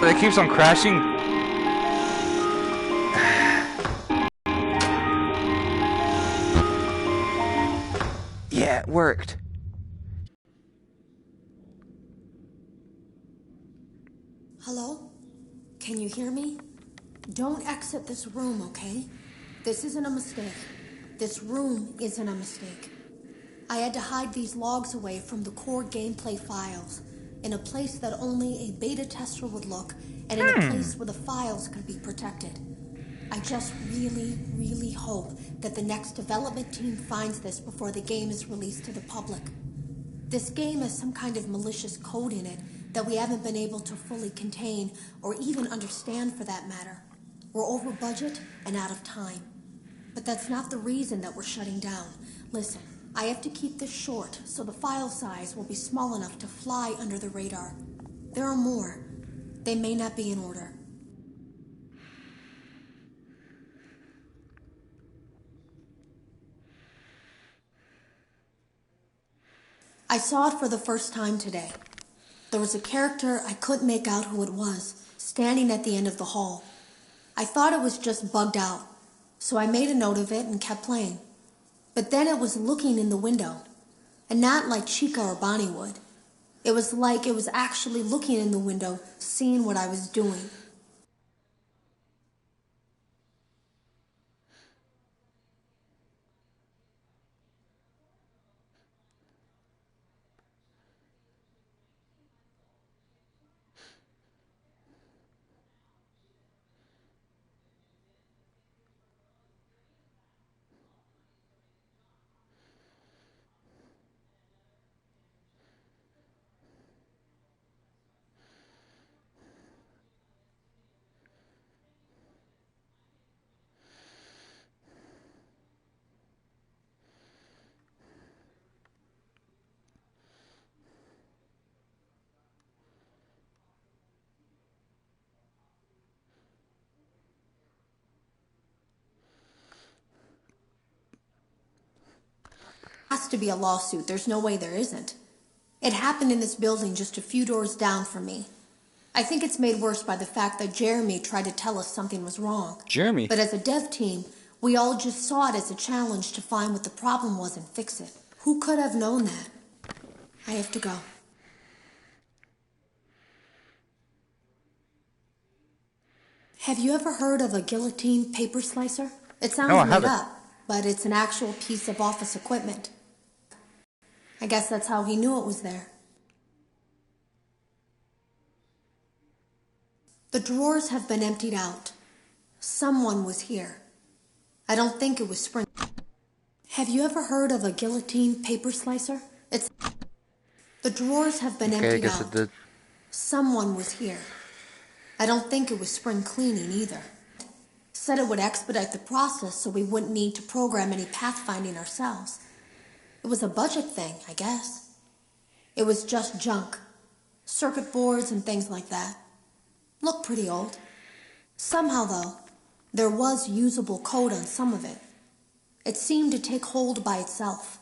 It keeps on crashing. Yeah, it worked. Hello? Can you hear me? Don't exit this room, okay? This isn't a mistake. This room isn't a mistake. I had to hide these logs away from the core gameplay files in a place that only a beta tester would look, and in a place where the files could be protected. I just really hope that the next development team finds this before the game is released to the public. This game has some kind of malicious code in it that we haven't been able to fully contain or even understand, for that matter. We're over budget and out of time. But that's not the reason that we're shutting down. Listen, I have to keep this short so the file size will be small enough to fly under the radar. There are more. They may not be in order. I saw it for the first time today. There was a character I couldn't make out who it was, standing at the end of the hall. I thought it was just bugged out, so I made a note of it and kept playing. But then it was looking in the window, and not like Chica or Bonnie would. It was like it was actually looking in the window, seeing what I was doing. Has to be a lawsuit. There's no way there isn't. It happened in this building just a few doors down from me. I think it's made worse by the fact that Jeremy tried to tell us something was wrong. Jeremy? But as a dev team, we all just saw it as a challenge to find what the problem was and fix it. Who could have known that? I have to go. Have you ever heard of a guillotine paper slicer? It sounds No, I made haven't. up, but it's an actual piece of office equipment. I guess that's how he knew it was there. The drawers have been emptied out. Someone was here. I don't think it was Spring. Have you ever heard of a guillotine paper slicer? The drawers have been Okay, I emptied guess out. it did. Someone was here. I don't think it was spring cleaning either. Said it would expedite the process so we wouldn't need to program any pathfinding ourselves. It was a budget thing, I guess. It was just junk. Circuit boards and things like that. Looked pretty old. Somehow, though, there was usable code on some of it. It seemed to take hold by itself.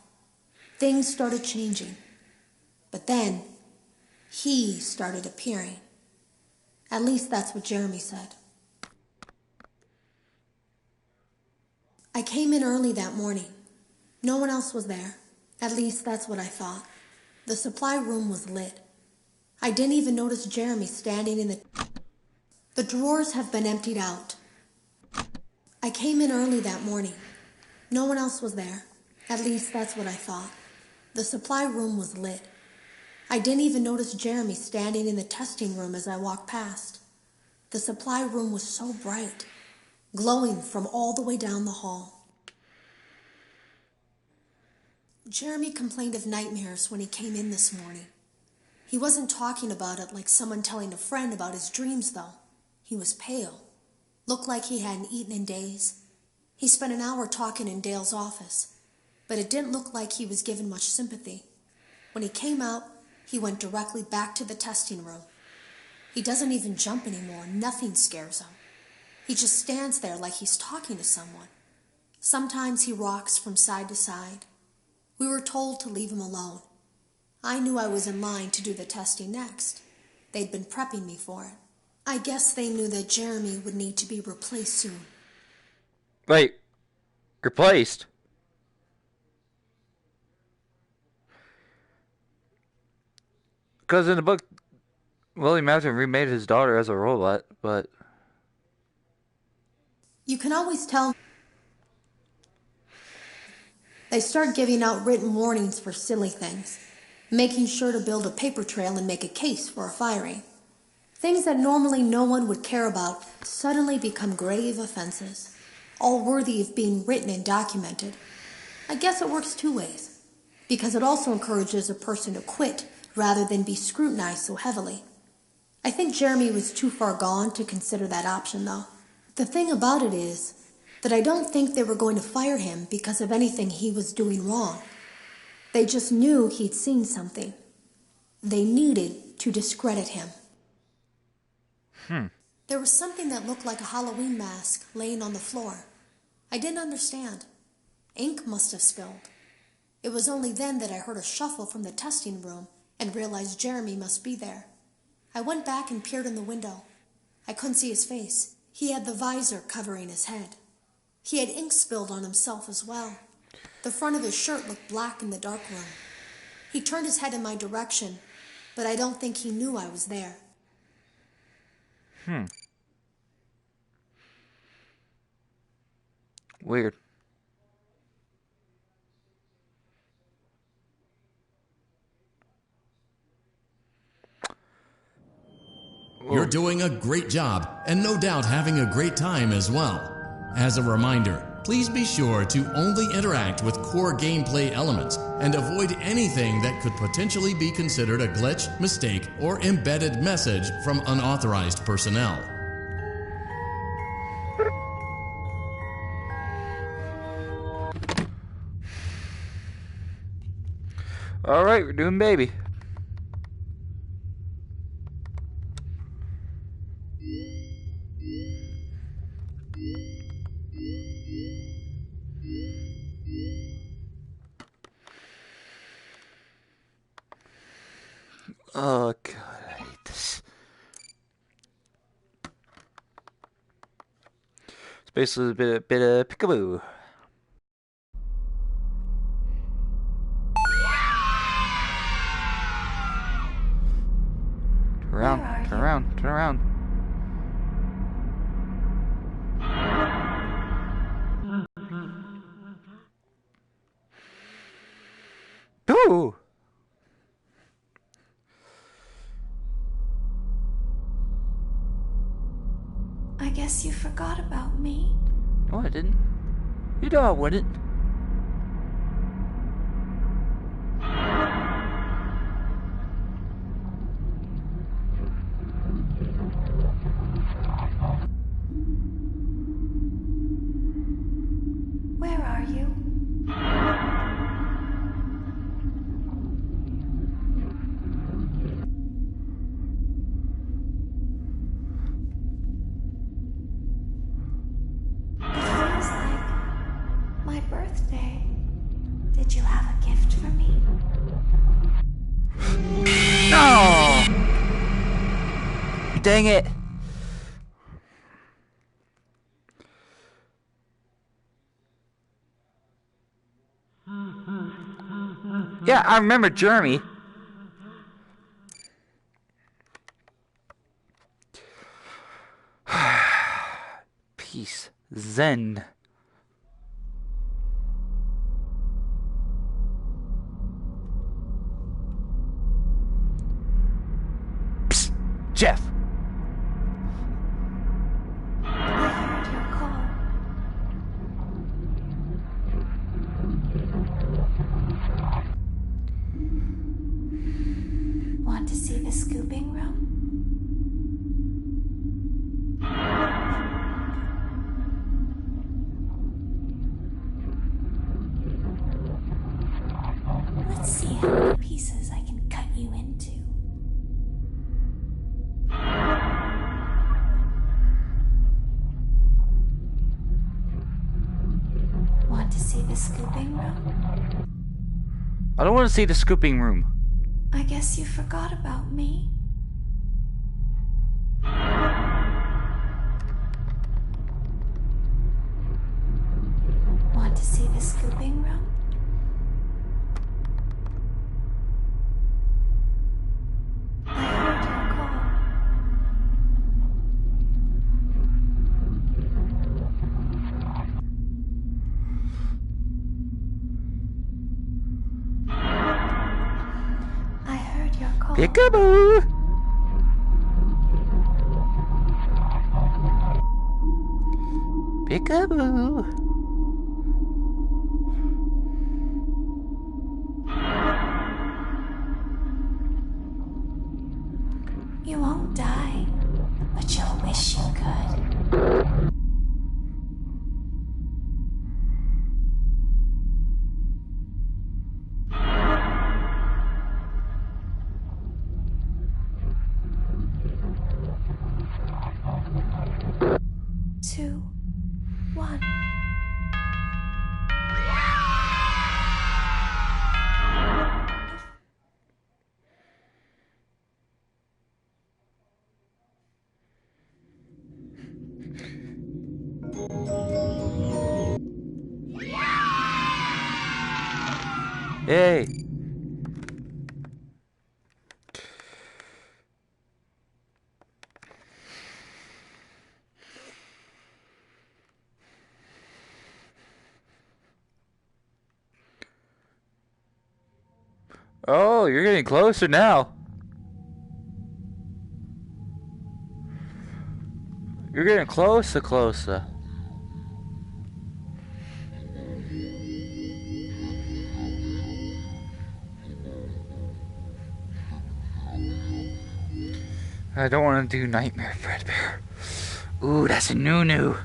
Things started changing. But then, he started appearing. At least that's what Jeremy said. I came in early that morning. No one else was there. At least that's what I thought. The supply room was lit. I didn't even notice Jeremy standing in the... The drawers have been emptied out. I came in early that morning. No one else was there. At least that's what I thought. The supply room was lit. I didn't even notice Jeremy standing in the testing room as I walked past. The supply room was so bright, glowing from all the way down the hall. Jeremy complained of nightmares when he came in this morning. He wasn't talking about it like someone telling a friend about his dreams, though. He was pale. Looked like he hadn't eaten in days. He spent an hour talking in Dale's office, but it didn't look like he was given much sympathy. When he came out, he went directly back to the testing room. He doesn't even jump anymore. Nothing scares him. He just stands there like he's talking to someone. Sometimes he rocks from side to side. We were told to leave him alone. I knew I was in line to do the testing next. They'd been prepping me for it. I guess they knew that Jeremy would need to be replaced soon. Wait, replaced? Because in the book, William Afton remade his daughter as a robot, but... You can always tell they start giving out written warnings for silly things, making sure to build a paper trail and make a case for a firing. Things that normally no one would care about suddenly become grave offenses, all worthy of being written and documented. I guess it works two ways, because it also encourages a person to quit rather than be scrutinized so heavily. I think Jeremy was too far gone to consider that option, though. The thing about it is that I don't think they were going to fire him because of anything he was doing wrong. They just knew he'd seen something. They needed to discredit him. There was something that looked like a Halloween mask laying on the floor. I didn't understand. Ink must have spilled. It was only then that I heard a shuffle from the testing room and realized Jeremy must be there. I went back and peered in the window. I couldn't see his face. He had the visor covering his head. He had ink spilled on himself as well. The front of his shirt looked black in the dark room. He turned his head in my direction, but I don't think he knew I was there. Weird. You're doing a great job, and no doubt having a great time as well. As a reminder, please be sure to only interact with core gameplay elements and avoid anything that could potentially be considered a glitch, mistake, or embedded message from unauthorized personnel. Alright, we're doing baby. Oh god, I hate this. It's basically a bit of peekaboo. Turn around, turn around, turn around. Ooh! I guess you forgot about me. No, I didn't. You know I wouldn't. Where are you? My birthday. Did you have a gift for me? No! Dang it! Yeah, I remember Jeremy. Peace. Zen. Psst, Jeff. I heard your call. Want to see the scooping room? Let's see how many pieces I can cut you into. Want to see the scooping room? I don't want to see the scooping room. I guess you forgot about me. Peekaboo! Peekaboo! You won't die, but you'll wish you could. 2, 1. Yay! Oh, you're getting closer now. You're getting closer, closer. I don't want to do Nightmare Fredbear. Ooh, that's a new.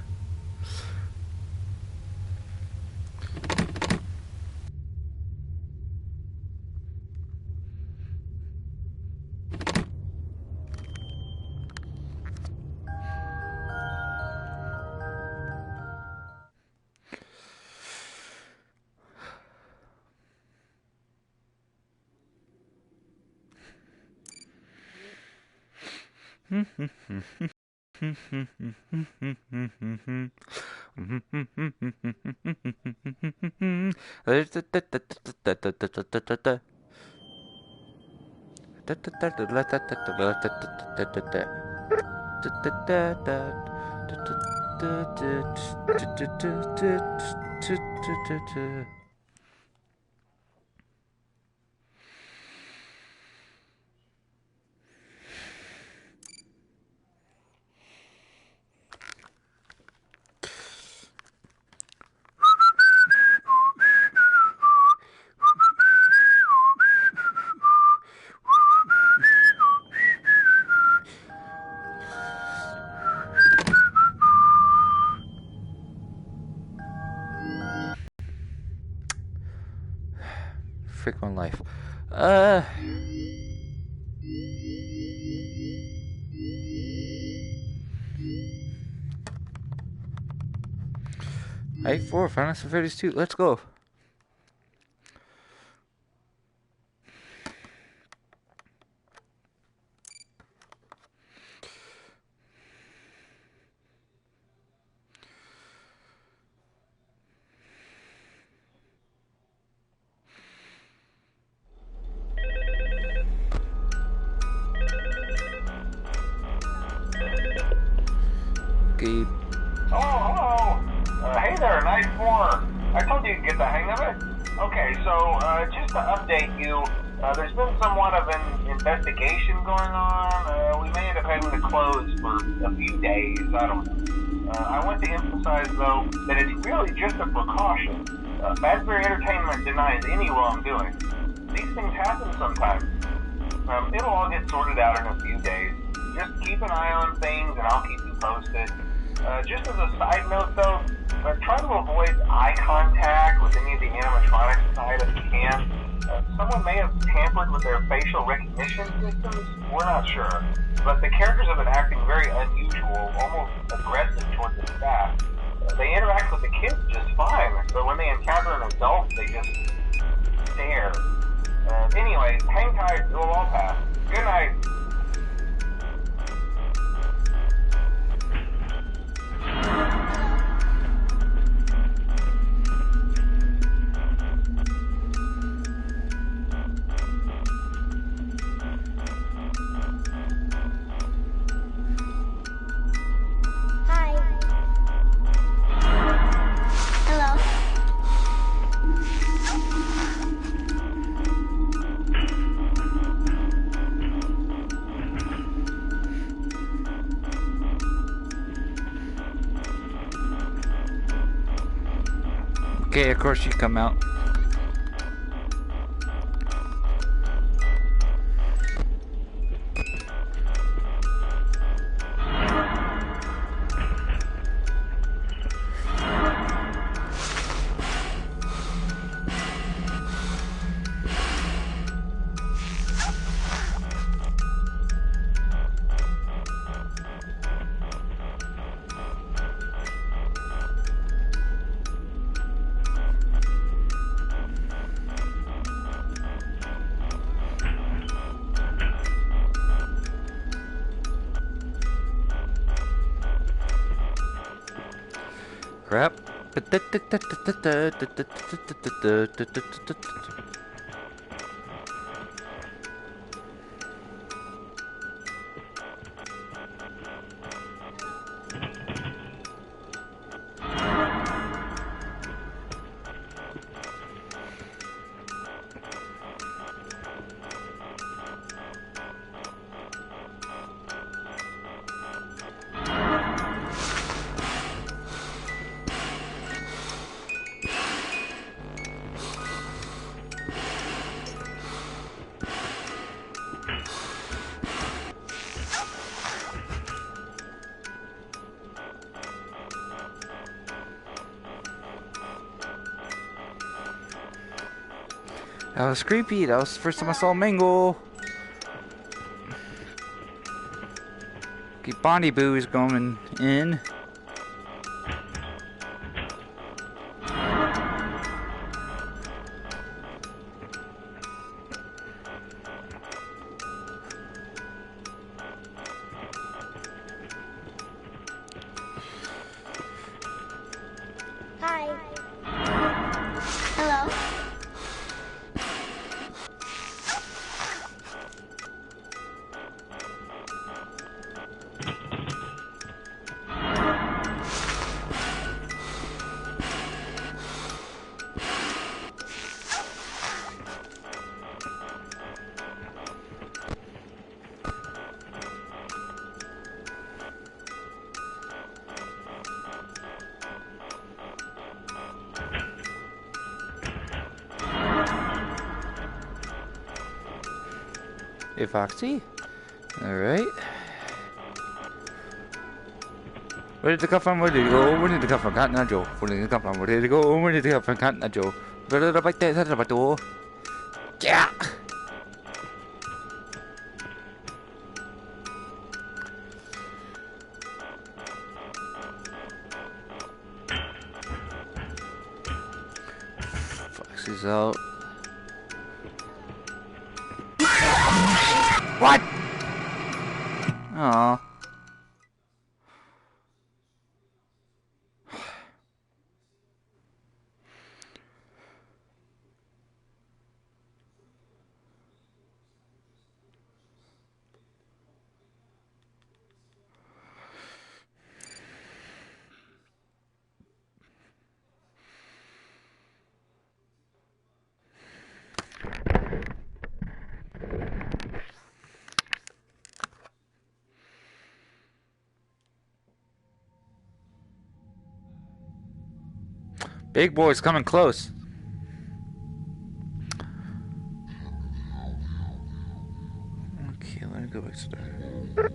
Frick my life. I 4 Final Fantasy 2. Let's go. Okay. Oh, hello. Hey there, Night 4. I told you to get the hang of it. Okay, so just to update you, there's been somewhat of an investigation going on. We may end up having to close for a few days. I don't know. I want to emphasize, though, that it's really just a precaution. Fazbear Entertainment denies any wrongdoing. These things happen sometimes. It'll all get sorted out in a few days. Just keep an eye on things, and I'll keep you posted. Just as a side note, though, try to avoid eye contact with any of the animatronics inside if you can. Someone may have tampered with their facial recognition systems. We're not sure. But the characters have been acting very unusual, almost aggressive towards the staff. They interact with the kids just fine, but when they encounter an adult, they just stare. Anyway, hang tight, it'll all pass. Good night. Hi. Hello. Okay, of course you come out. Crap. That was creepy. That was the first time I saw Mangle. Okay, Bonnie Boo is going in. Hi. Hello. Hey, Foxy. Alright. Where did it come from? Where did it go? Where did it come from? Can't not Joe. Where did it come from? Where did it go? Where did it come from? Can't not Joe. Where did it bite that? That's about door. Yeah! Foxy's out. What? Aw. Big boy's coming close. Okay, let me go back to there.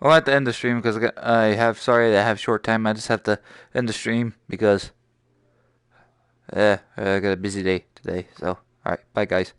I'll have to end the stream because sorry I have short time. I just have to end the stream because I got a busy day today. So, alright, bye guys.